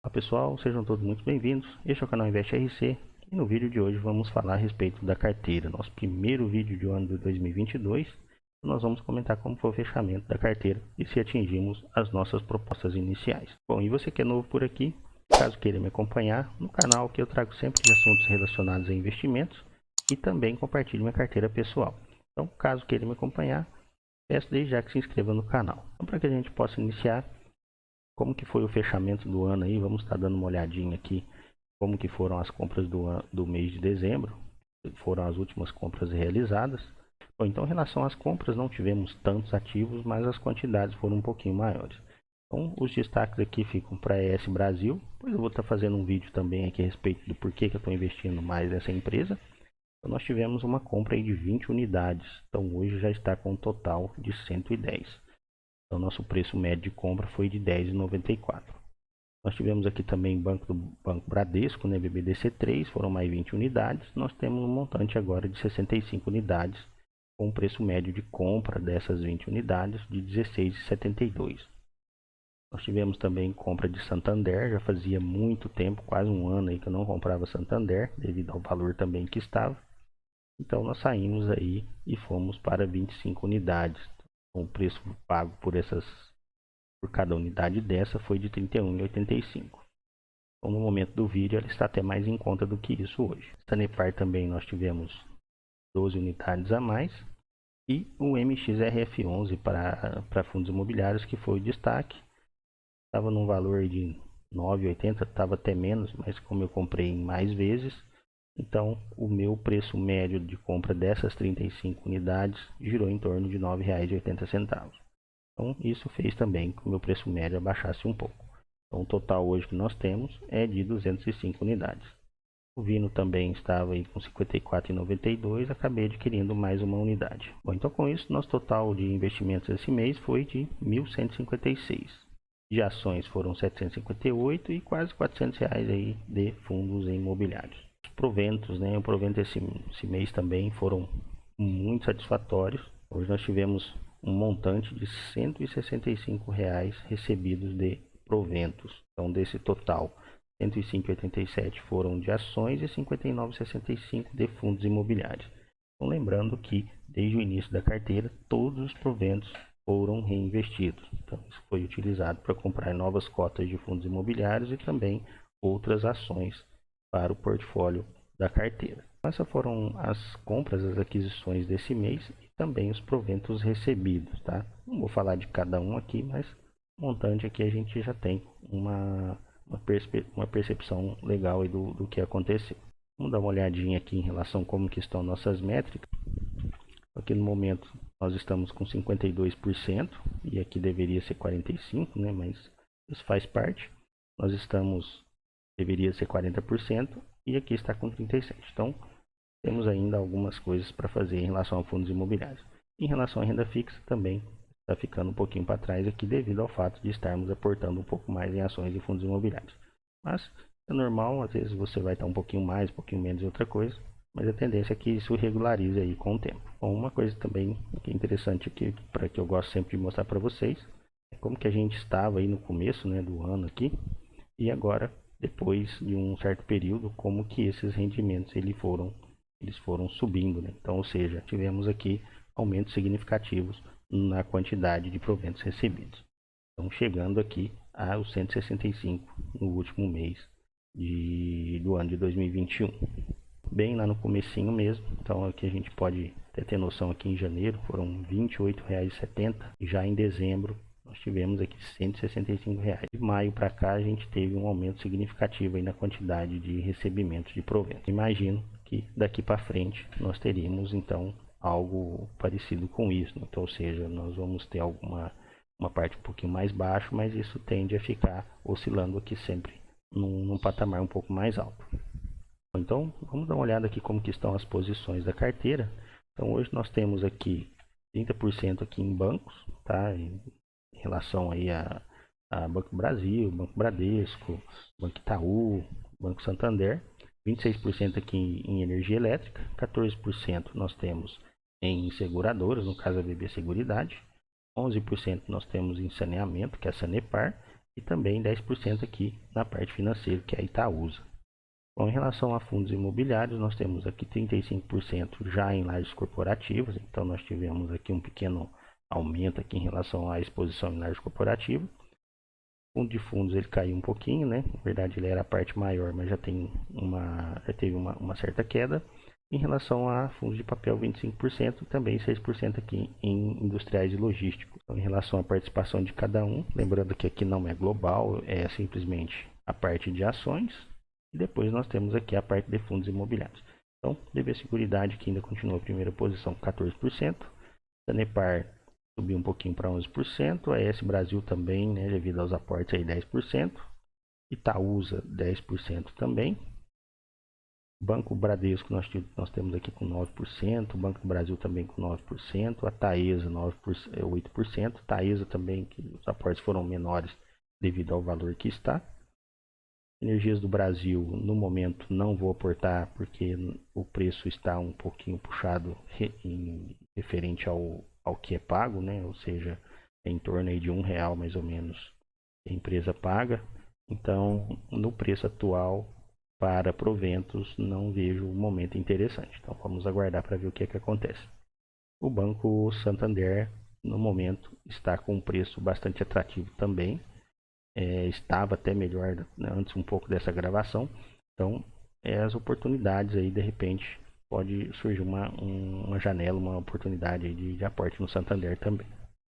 Olá pessoal, sejam todos muito bem-vindos. Este é o canal Invest RC e no vídeo de hoje vamos falar a respeito da carteira. Nosso primeiro vídeo do ano de 2022, nós vamos comentar como foi o fechamento da carteira e se atingimos as nossas propostas iniciais. Bom, e você que é novo por aqui, caso queira me acompanhar no canal, que eu trago sempre assuntos relacionados a investimentos e também compartilho minha carteira pessoal. Então, caso queira me acompanhar, peço desde já que se inscreva no canal. Então, para que a gente possa iniciar, como que foi o fechamento do ano aí? Vamos estar dando uma olhadinha aqui como que foram as compras do mês de dezembro. Foram as últimas compras realizadas. Bom, então em relação às compras não tivemos tantos ativos, mas as quantidades foram um pouquinho maiores. Então os destaques aqui ficam para a ES Brasil. Depois eu vou estar fazendo um vídeo também aqui a respeito do porquê que eu estou investindo mais nessa empresa. Então nós tivemos uma compra aí de 20 unidades. Então hoje já está com um total de 110. Então, nosso preço médio de compra foi de R$ 10,94. Nós tivemos aqui também Banco Bradesco, né, BBDC3, foram mais 20 unidades. Nós temos um montante agora de 65 unidades, com um preço médio de compra dessas 20 unidades de R$ 16,72. Nós tivemos também compra de Santander, já fazia muito tempo, quase um ano aí que eu não comprava Santander, devido ao valor também que estava. Então nós saímos aí e fomos para 25 unidades. O preço pago por cada unidade dessa foi de R$ 31,85. Então, no momento do vídeo, ela está até mais em conta do que isso hoje. Sanepar também nós tivemos 12 unidades a mais. E o MXRF11 para fundos imobiliários, que foi o destaque. Estava num valor de R$ 9,80, estava até menos, mas como eu comprei em mais vezes, então o meu preço médio de compra dessas 35 unidades girou em torno de R$ 9,80. Então isso fez também que o meu preço médio abaixasse um pouco. Então o total hoje que nós temos é de 205 unidades. O Vino também estava aí com 54,92, acabei adquirindo mais uma unidade. Bom, então com isso, nosso total de investimentos esse mês foi de 1.156. De ações foram 758 e quase R$ 400 aí de fundos imobiliários. Os proventos, né? O provento esse mês também foram muito satisfatórios. Hoje nós tivemos um montante de R$ 165 recebidos de proventos. Então desse total, 105,87 foram de ações e 59,65 de fundos imobiliários. Então, lembrando que desde o início da carteira, todos os proventos foram reinvestidos. Então, isso foi utilizado para comprar novas cotas de fundos imobiliários e também outras ações para o portfólio da carteira. Essas foram as compras, as aquisições desse mês e também os proventos recebidos, tá? Não vou falar de cada um aqui, mas o montante aqui a gente já tem uma percepção legal aí do que aconteceu. Vamos dar uma olhadinha aqui em relação a como que estão nossas métricas. Aqui no momento nós estamos com 52% e aqui deveria ser 45%, né? Mas isso faz parte. Nós deveria ser 40% e aqui está com 37%. Então temos ainda algumas coisas para fazer em relação a fundos imobiliários. Em relação à renda fixa também está ficando um pouquinho para trás aqui devido ao fato de estarmos aportando um pouco mais em ações e fundos imobiliários. Mas é normal, às vezes você vai estar um pouquinho mais, um pouquinho menos em outra coisa, mas a tendência é que isso regularize aí com o tempo. Bom, uma coisa também que é interessante aqui, para que eu gosto sempre de mostrar para vocês, é como que a gente estava aí no começo, né, do ano aqui, e agora, depois de um certo período, como que esses rendimentos eles foram subindo, né? Então, ou seja, tivemos aqui aumentos significativos na quantidade de proventos recebidos. Então, chegando aqui aos 165 no último mês do ano de 2021. Bem lá no comecinho mesmo, então aqui a gente pode ter noção aqui em janeiro, foram R$ 28,70 e já em dezembro nós tivemos aqui R$ 165. De maio para cá a gente teve um aumento significativo aí na quantidade de recebimentos de proventos. Imagino que daqui para frente nós teríamos então algo parecido com isso, então, ou seja, nós vamos ter uma parte um pouquinho mais baixo, mas isso tende a ficar oscilando aqui sempre num patamar um pouco mais alto. Então, vamos dar uma olhada aqui como que estão as posições da carteira. Então, hoje nós temos aqui 30% aqui em bancos, tá? Em relação aí a Banco Brasil, Banco Bradesco, Banco Itaú, Banco Santander. 26% aqui em energia elétrica, 14% nós temos em seguradoras, no caso a BB Seguridade. 11% nós temos em saneamento, que é a Sanepar, e também 10% aqui na parte financeira, que é a Itaúsa. Bom, em relação a fundos imobiliários, nós temos aqui 35% já em lajes corporativas, então nós tivemos aqui um pequeno aumento aqui em relação à exposição em lajes corporativas. O fundo de fundos ele caiu um pouquinho, né? Na verdade ele era a parte maior, mas já teve uma certa queda. Em relação a fundos de papel, 25%, também 6% aqui em industriais e logísticos. Então, em relação à participação de cada um, lembrando que aqui não é global, é simplesmente a parte de ações. E depois nós temos aqui a parte de fundos imobiliários. Então, BB Seguridade, que ainda continua a primeira posição, 14%. Sanepar subiu um pouquinho para 11%. A ES Brasil também, né, devido aos aportes, aí 10%. Itaúsa, 10% também. Banco Bradesco nós temos aqui com 9%, o Banco do Brasil também com 9%, a Taesa 8%, Taesa também, que os aportes foram menores devido ao valor que está. Energias do Brasil, no momento não vou aportar porque o preço está um pouquinho puxado referente ao que é pago, né? Ou seja, é em torno aí de R$1 mais ou menos que a empresa paga. Então, no preço atual, para proventos, não vejo um momento interessante. Então, vamos aguardar para ver o que é que acontece. O Banco Santander, no momento, está com um preço bastante atrativo também. Estava até melhor, né, antes um pouco dessa gravação. Então, as oportunidades aí, de repente, pode surgir uma janela, uma oportunidade aí de aporte no Santander também.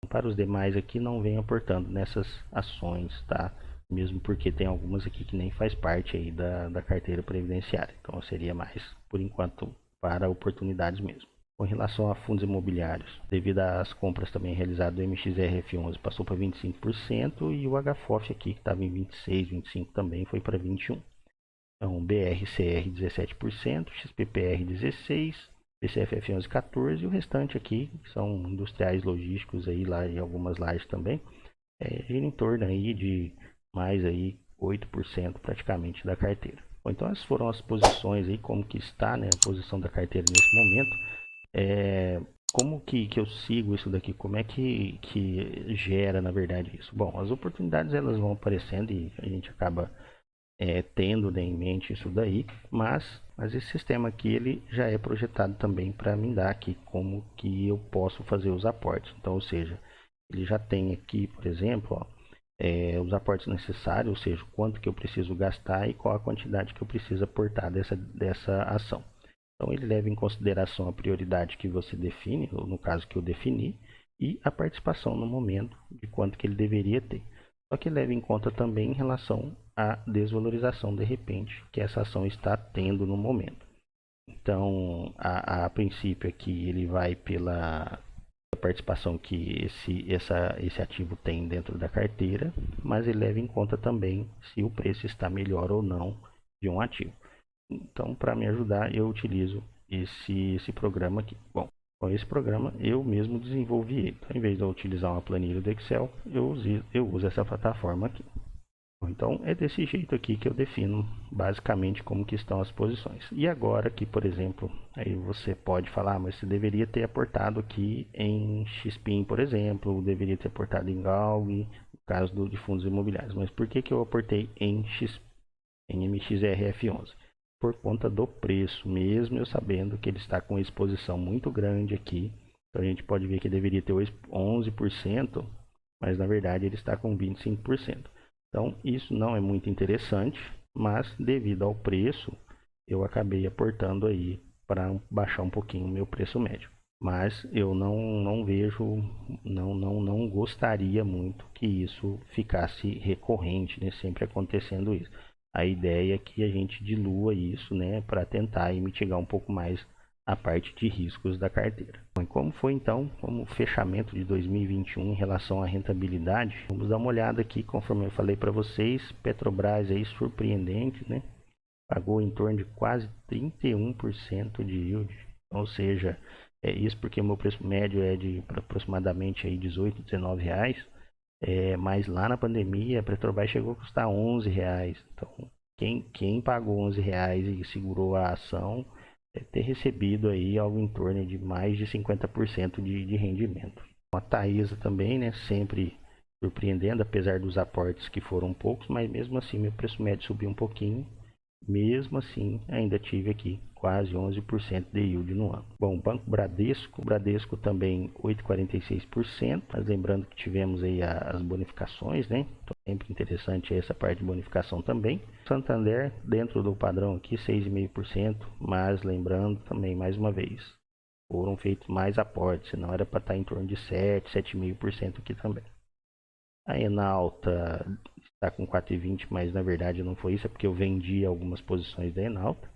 Para os demais aqui, não venho aportando nessas ações, tá? Mesmo porque tem algumas aqui que nem faz parte aí da carteira previdenciária. Então, seria mais, por enquanto, para oportunidades mesmo. Com relação a fundos imobiliários, devido às compras também realizadas, o MXRF11 passou para 25% e o HFOF aqui, que estava em 26%, 25% também, foi para 21%. Então, BRCR 17%, XPPR 16%, PCFF11 14% e o restante aqui, que são industriais logísticos aí, lá e algumas lajes também, gira em torno aí de mais aí 8% praticamente da carteira. Bom, então essas foram as posições aí, como que está, né, a posição da carteira nesse momento. Como que eu sigo isso daqui? Como é que gera, na verdade, isso? Bom, as oportunidades elas vão aparecendo e a gente acaba tendo, né, em mente isso daí, mas esse sistema aqui ele já é projetado também para me dar aqui como que eu posso fazer os aportes. Então, ou seja, ele já tem aqui, por exemplo, ó, os aportes necessários, ou seja, quanto que eu preciso gastar e qual a quantidade que eu preciso aportar dessa ação. Então, ele leva em consideração a prioridade que você define, ou no caso que eu defini, e a participação no momento de quanto que ele deveria ter. Só que leva em conta também em relação à desvalorização de repente que essa ação está tendo no momento. Então, a princípio aqui ele vai pela participação que esse ativo tem dentro da carteira, mas ele leva em conta também se o preço está melhor ou não de um ativo. Então, para me ajudar, eu utilizo esse programa aqui. Bom, com esse programa eu mesmo desenvolvi ele. Então, em vez de eu utilizar uma planilha do Excel, eu uso essa plataforma aqui. Então, é desse jeito aqui que eu defino basicamente como que estão as posições. E agora aqui, por exemplo, aí você pode falar, mas você deveria ter aportado aqui em XPIN, por exemplo, ou deveria ter aportado em GALG, no caso de fundos imobiliários. Mas por que eu aportei em MXRF11? Por conta do preço, mesmo eu sabendo que ele está com exposição muito grande aqui. Então, a gente pode ver que deveria ter 11%, mas na verdade ele está com 25%. Então, isso não é muito interessante, mas devido ao preço, eu acabei aportando aí para baixar um pouquinho o meu preço médio. Mas eu não vejo, não gostaria muito que isso ficasse recorrente, né? Sempre acontecendo isso. A ideia é que a gente dilua isso, né? Para tentar mitigar um pouco mais a parte de riscos da carteira. Bom, como foi então como fechamento de 2021 em relação à rentabilidade? Vamos dar uma olhada aqui, conforme eu falei para vocês, Petrobras aí surpreendente, né? Pagou em torno de quase 31% de yield, ou seja, isso porque o meu preço médio é de aproximadamente aí 18, 19 reais, mas lá na pandemia a Petrobras chegou a custar 11 reais. Então, quem pagou 11 reais e segurou a ação ter recebido aí algo em torno de mais de 50% de rendimento. A Taesa também, né, sempre surpreendendo, apesar dos aportes que foram poucos, mas mesmo assim meu preço médio subiu um pouquinho. Mesmo assim, ainda tive aqui quase 11% de yield no ano. Bom, Banco Bradesco, Bradesco também 8,46%, mas lembrando que tivemos aí as bonificações, né? Então, sempre interessante essa parte de bonificação também. Santander, dentro do padrão aqui, 6,5%, mas lembrando também, mais uma vez, foram feitos mais aportes, senão era para estar em torno de 7, 7,5% aqui também. A Enalta está com 4,20, mas na verdade não foi isso, é porque eu vendi algumas posições da Enalta.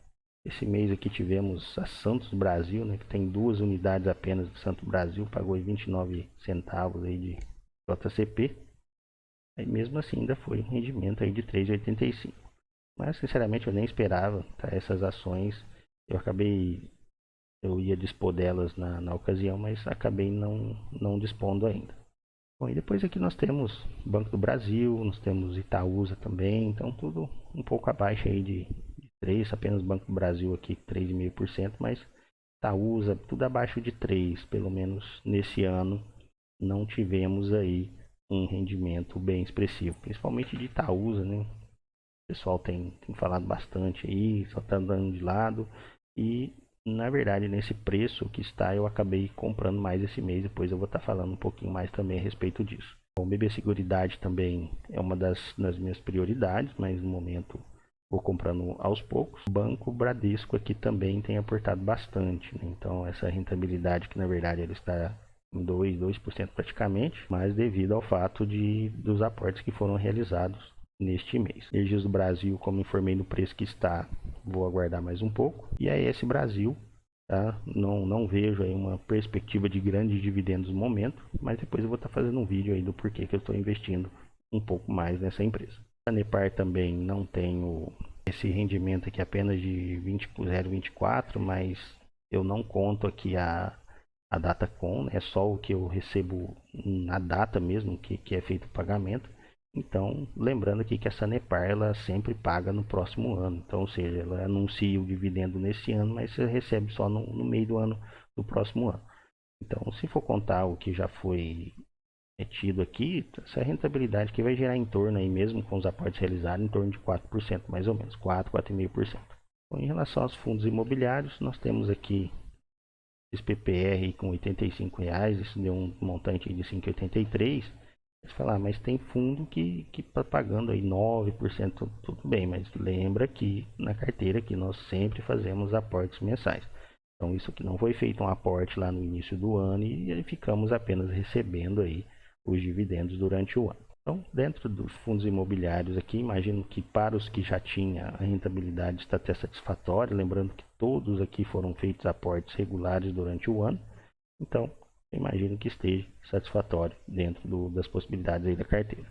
Esse mês aqui tivemos a Santos Brasil, né, que tem 2 unidades apenas do Santos Brasil, pagou 29 centavos aí de JCP. Aí mesmo assim ainda foi um rendimento aí de 3,85. Mas sinceramente eu nem esperava, tá, essas ações. Eu ia dispor delas na ocasião, mas acabei não dispondo ainda. Bom, e depois aqui nós temos Banco do Brasil, nós temos Itaúsa também, então tudo um pouco abaixo aí de 3, apenas Banco do Brasil aqui 3,5%, mas Itaúsa tudo abaixo de 3, pelo menos nesse ano não tivemos aí um rendimento bem expressivo, principalmente de Itaúsa, né? O pessoal tem falado bastante aí, só está andando de lado e na verdade nesse preço que está eu acabei comprando mais esse mês, depois eu vou estar falando um pouquinho mais também a respeito disso. Bom, BB Seguridade também é uma das minhas prioridades, mas no momento vou comprando aos poucos. O Banco Bradesco aqui também tem aportado bastante, né? Então essa rentabilidade que na verdade ele está em 2% praticamente, mas devido ao fato dos aportes que foram realizados neste mês. Energias do Brasil, como informei no preço que está, vou aguardar mais um pouco. E a ES Brasil, tá? Não vejo aí uma perspectiva de grandes dividendos no momento, mas depois eu vou estar fazendo um vídeo aí do porquê que eu estou investindo um pouco mais nessa empresa. A Sanepar também não tenho esse rendimento aqui apenas de 0,24, mas eu não conto aqui a Datacom, é só o que eu recebo na data mesmo que é feito o pagamento. Então, lembrando aqui que a Sanepar ela sempre paga no próximo ano. Então, ou seja, ela anuncia o dividendo nesse ano, mas você recebe só no meio do ano do próximo ano. Então, se for contar o que já foi tido aqui, essa rentabilidade que vai gerar em torno aí mesmo com os aportes realizados em torno de 4% mais ou menos, 4,5%. Bom, em relação aos fundos imobiliários, nós temos aqui esse PPR com R$85, isso deu um montante de 5,83. Você fala, mas tem fundo que está pagando aí 9%, tudo bem, mas lembra que na carteira que nós sempre fazemos aportes mensais. Então isso aqui não foi feito um aporte lá no início do ano e ficamos apenas recebendo aí os dividendos durante o ano. Então, dentro dos fundos imobiliários aqui, imagino que para os que já tinham a rentabilidade está até satisfatória, lembrando que todos aqui foram feitos aportes regulares durante o ano. Então, imagino que esteja satisfatório dentro das possibilidades aí da carteira.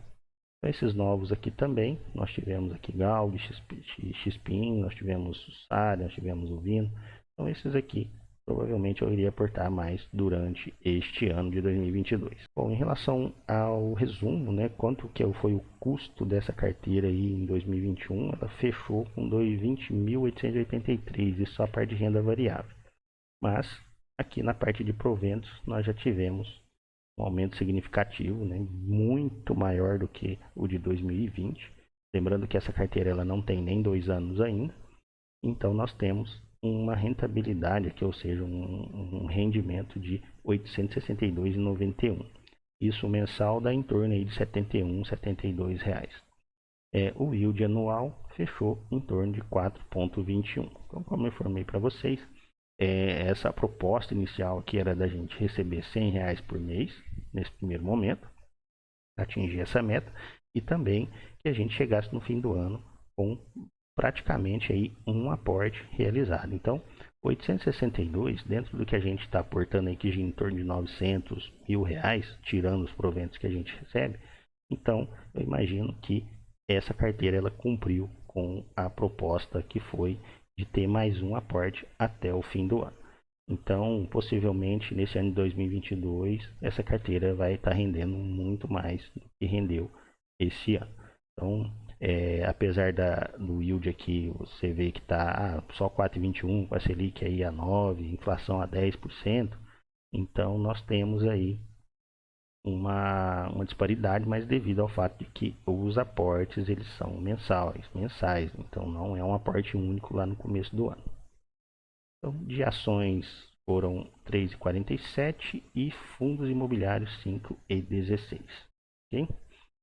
Então, esses novos aqui também, nós tivemos aqui Gaudi, XPIN, nós tivemos o SAR, nós tivemos o Vino. Então esses aqui provavelmente eu iria aportar mais durante este ano de 2022. Bom, em relação ao resumo, né, quanto que foi o custo dessa carteira aí em 2021, ela fechou com 20.883, isso só a parte de renda variável. Mas aqui na parte de proventos nós já tivemos um aumento significativo, né, muito maior do que o de 2020. Lembrando que essa carteira ela não tem nem 2 anos ainda. Então nós temos uma rentabilidade aqui, ou seja, um rendimento de R$ 862,91. Isso mensal dá em torno aí de R$ 71, R$ 72. O yield anual fechou em torno de 4,21. Então, como eu informei para vocês, essa proposta inicial aqui era da gente receber R$100 por mês, nesse primeiro momento, atingir essa meta, e também que a gente chegasse no fim do ano com praticamente aí um aporte realizado. Então, 862, dentro do que a gente está aportando aqui em torno de R$900 mil, tirando os proventos que a gente recebe, então eu imagino que essa carteira ela cumpriu com a proposta que foi de ter mais um aporte até o fim do ano. Então, possivelmente nesse ano de 2022, essa carteira vai estar rendendo muito mais do que rendeu esse ano. Então, apesar do yield aqui, você vê que está só 4,21, com a Selic aí a 9%, inflação a 10%. Então, nós temos aí uma disparidade, mas devido ao fato de que os aportes eles são mensais, então não é um aporte único lá no começo do ano. Então, de ações foram 3,47 e fundos imobiliários 5,16. Ok?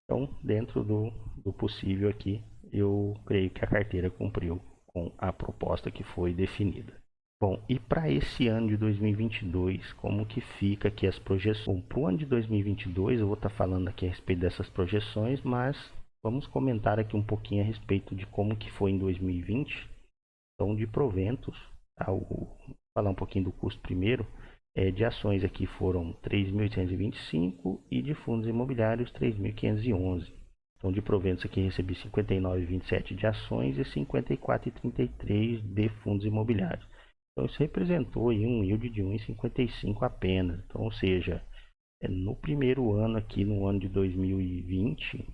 Então, dentro do possível aqui, eu creio que a carteira cumpriu com a proposta que foi definida. Bom, e para esse ano de 2022, como que fica aqui as projeções? Bom, para o ano de 2022, eu vou estar falando aqui a respeito dessas projeções, mas vamos comentar aqui um pouquinho a respeito de como que foi em 2020. Então, de proventos, tá? Vou falar um pouquinho do custo primeiro. De ações aqui foram 3.825 e de fundos imobiliários 3.511. Então, de proventos aqui recebi 59,27 de ações e 54,33 de fundos imobiliários. Então, isso representou aí um yield de 1,55 apenas. Então, ou seja, no primeiro ano aqui, no ano de 2020,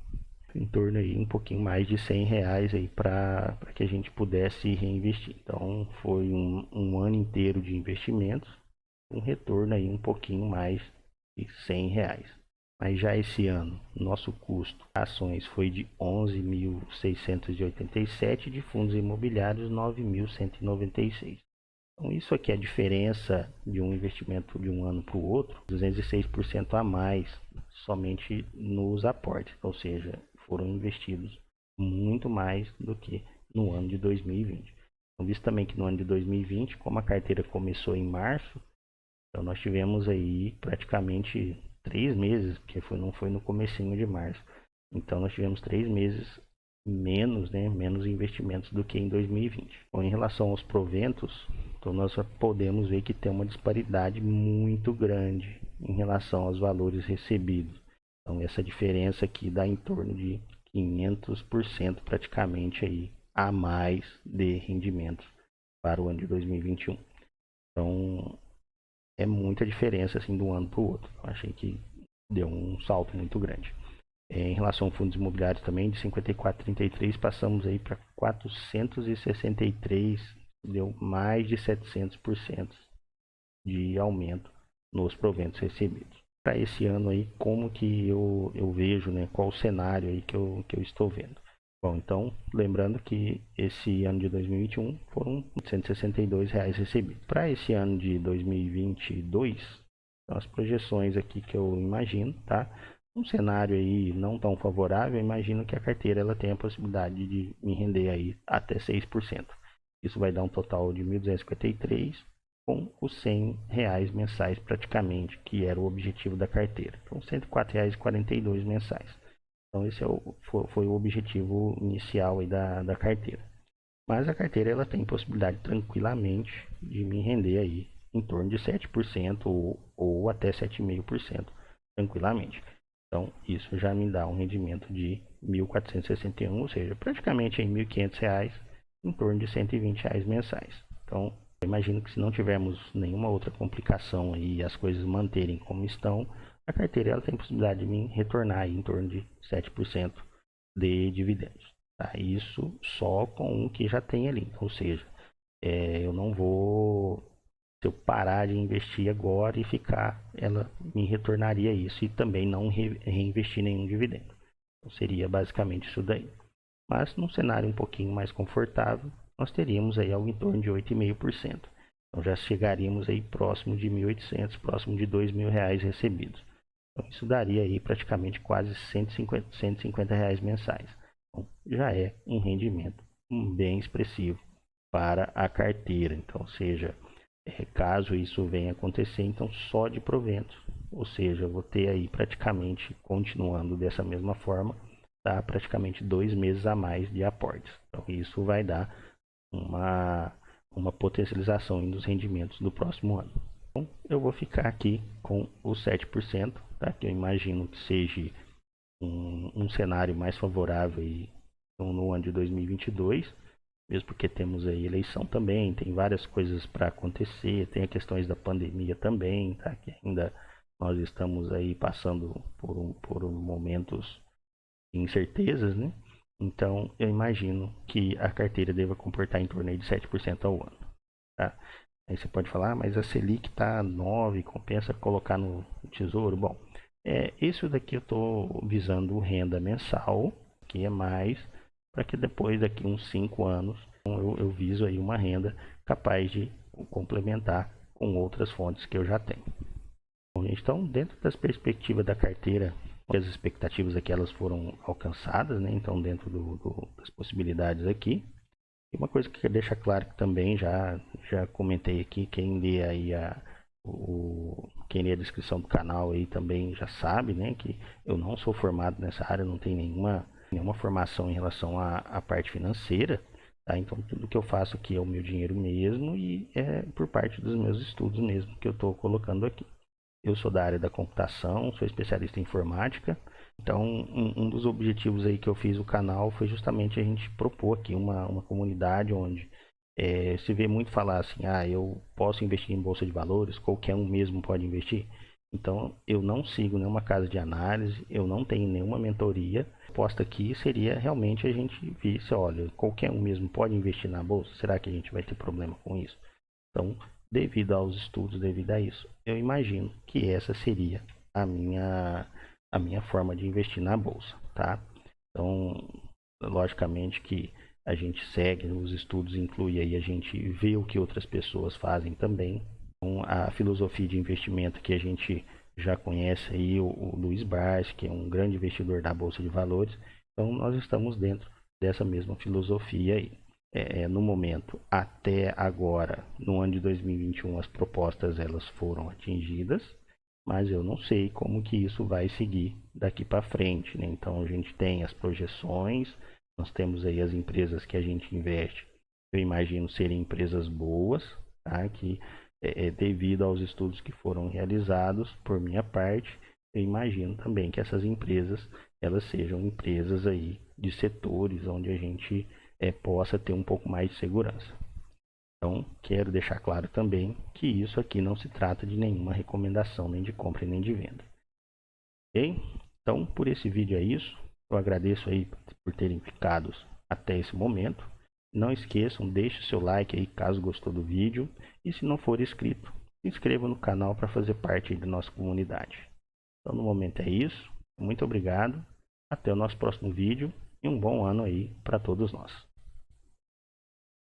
em torno aí um pouquinho mais de R$100 aí para que a gente pudesse reinvestir. Então, foi um ano inteiro de investimentos, um retorno aí um pouquinho mais de R$100. Mas já esse ano, nosso custo ações foi de 11.687, de fundos imobiliários 9.196. Então, isso aqui é a diferença de um investimento de um ano para o outro, 206% a mais somente nos aportes, ou seja, foram investidos muito mais do que no ano de 2020. Então, visto também que no ano de 2020, como a carteira começou em março, então nós tivemos aí praticamente 3 meses, porque não foi no comecinho de março. Então nós tivemos 3 meses menos investimentos do que em 2020. Bom, em relação aos proventos, então nós podemos ver que tem uma disparidade muito grande em relação aos valores recebidos. Então essa diferença aqui dá em torno de 500% praticamente aí a mais de rendimentos para o ano de 2021. Então é muita diferença assim de um ano para o outro. Eu achei que deu um salto muito grande. Em relação a fundos imobiliários também, de 54,33 passamos aí para 463, deu mais de 700% de aumento nos proventos recebidos. Para esse ano aí, como que eu vejo, né, qual o cenário aí que eu estou vendo? Bom, então, lembrando que esse ano de 2021 foram R$162 recebidos. Para esse ano de 2022, as projeções aqui que eu imagino, tá? Um cenário aí não tão favorável, eu imagino que a carteira ela tem a possibilidade de me render aí até 6%. Isso vai dar um total de 1.253 com os R$100 mensais praticamente, que era o objetivo da carteira. Então, R$104,42 mensais. Então, esse foi o objetivo inicial aí da carteira. Mas a carteira ela tem possibilidade tranquilamente de me render aí em torno de 7% ou até 7,5% tranquilamente. Então, isso já me dá um rendimento de 1.461, ou seja, praticamente em R$1.500, em torno de R$120 mensais. Então, eu imagino que se não tivermos nenhuma outra complicação aí e as coisas manterem como estão, a carteira ela tem possibilidade de me retornar aí em torno de 7% de dividendos. Tá? Isso só com o que já tem ali, ou seja, eu não vou, se eu parar de investir agora e ficar, ela me retornaria isso e também não reinvestir nenhum dividendo. Então, seria basicamente isso daí. Mas num cenário um pouquinho mais confortável, nós teríamos aí algo em torno de 8,5%. Então já chegaríamos aí próximo de 1.800, próximo de R$2.000 recebidos. Então isso daria aí praticamente quase R$150 mensais. Então, já é um rendimento bem expressivo para a carteira. Então, seja, caso isso venha acontecer, então só de proventos, ou seja, eu vou ter aí praticamente continuando dessa mesma forma, tá? Praticamente 2 meses a mais de aportes. Então, isso vai dar uma potencialização dos rendimentos do próximo ano. Então, eu vou ficar aqui com os 7%, tá? Que eu imagino que seja um cenário mais favorável aí no ano de 2022, mesmo porque temos aí eleição também, tem várias coisas para acontecer, tem as questões da pandemia também, tá? Que ainda nós estamos aí passando por momentos de incertezas, né? Então, eu imagino que a carteira deva comportar em torno de 7% ao ano, tá? Aí você pode falar, mas a Selic está 9, compensa colocar no tesouro? Bom, Isso daqui eu estou visando renda mensal, que é mais, para que depois, daqui uns 5 anos, eu viso aí uma renda capaz de complementar com outras fontes que eu já tenho. Bom, então, dentro das perspectivas da carteira, as expectativas aqui elas foram alcançadas, né? Então, dentro das possibilidades aqui. E uma coisa que deixa claro que também já comentei aqui, quem lê aí quem lê a descrição do canal aí também já sabe, né, que eu não sou formado nessa área, não tenho nenhuma formação em relação à parte financeira, tá? Então tudo que eu faço aqui é o meu dinheiro mesmo e é por parte dos meus estudos mesmo que eu estou colocando aqui. Eu sou da área da computação, sou especialista em informática. Então, um dos objetivos aí que eu fiz o canal foi justamente a gente propor aqui uma comunidade onde se vê muito falar assim, eu posso investir em bolsa de valores, qualquer um mesmo pode investir. Então, eu não sigo nenhuma casa de análise, eu não tenho nenhuma mentoria. A proposta aqui seria realmente a gente ver se, olha, qualquer um mesmo pode investir na bolsa, será que a gente vai ter problema com isso? Então, devido aos estudos, devido a isso, eu imagino que essa seria a minha forma de investir na bolsa, tá? Então, logicamente que a gente segue os estudos, inclui aí a gente vê o que outras pessoas fazem também. Então, a filosofia de investimento que a gente já conhece aí, o Luiz Braz, que é um grande investidor da Bolsa de Valores. Então, nós estamos dentro dessa mesma filosofia aí. No momento, até agora, no ano de 2021, as propostas elas foram atingidas, mas eu não sei como que isso vai seguir daqui para frente, né? Então a gente tem as projeções, nós temos aí as empresas que a gente investe, eu imagino serem empresas boas, tá? Que devido aos estudos que foram realizados por minha parte, eu imagino também que essas empresas elas sejam empresas aí de setores onde a gente possa ter um pouco mais de segurança. Então, quero deixar claro também que isso aqui não se trata de nenhuma recomendação, nem de compra nem de venda. Ok? Então, por esse vídeo é isso. Eu agradeço aí por terem ficado até esse momento. Não esqueçam, deixe o seu like aí caso gostou do vídeo. E se não for inscrito, se inscreva no canal para fazer parte da nossa comunidade. Então, no momento é isso. Muito obrigado. Até o nosso próximo vídeo e um bom ano aí para todos nós.